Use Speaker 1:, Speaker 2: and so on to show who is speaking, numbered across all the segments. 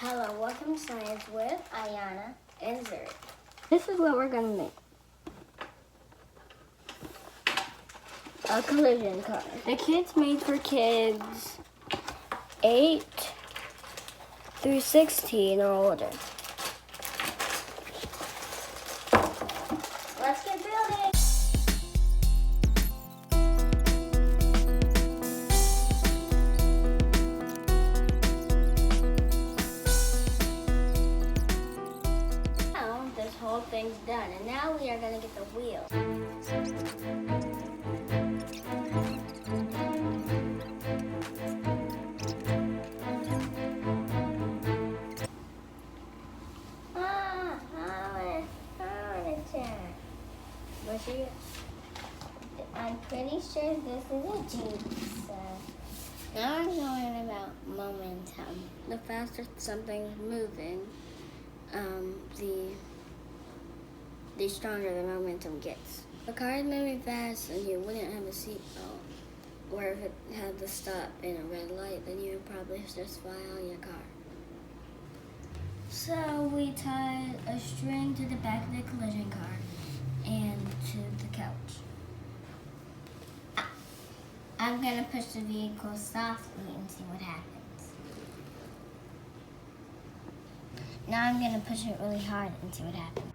Speaker 1: Hello, welcome to Science with Ayanna and Zuri.
Speaker 2: This is what we're gonna make. A collision car. The kit's made for kids 8 through 16 or older.
Speaker 1: Let's get building.
Speaker 2: Now this whole thing's done, and now we are gonna get the wheel.
Speaker 1: I'm pretty sure this is a Jeep, so
Speaker 2: Now I'm going about momentum. The faster something's moving, the stronger the momentum gets. If a car is moving fast and you wouldn't have a seatbelt, or if it had to stop in a red light, then you would probably just fly out of your car. So we tied a string to the back of the collision car and to the couch.
Speaker 1: I'm gonna push the vehicle softly and see what happens. Now I'm gonna push it really hard and see what happens.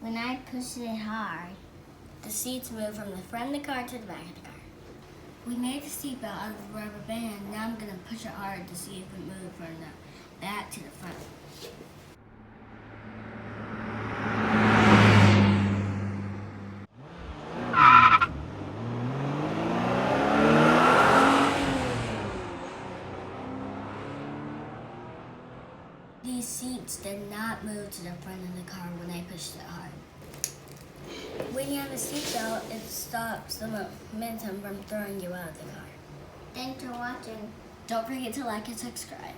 Speaker 1: When I push it hard,
Speaker 2: The seats move from the front of the car to the back of the car. We made the seatbelt out of a rubber band. Now I'm gonna push it hard to see if it moves from the back to the front. These seats did not move to the front of the car when I pushed it hard. When you have a seatbelt, it stops the momentum from throwing you out of the car.
Speaker 1: thanks for watching.
Speaker 2: Don't forget to like and subscribe.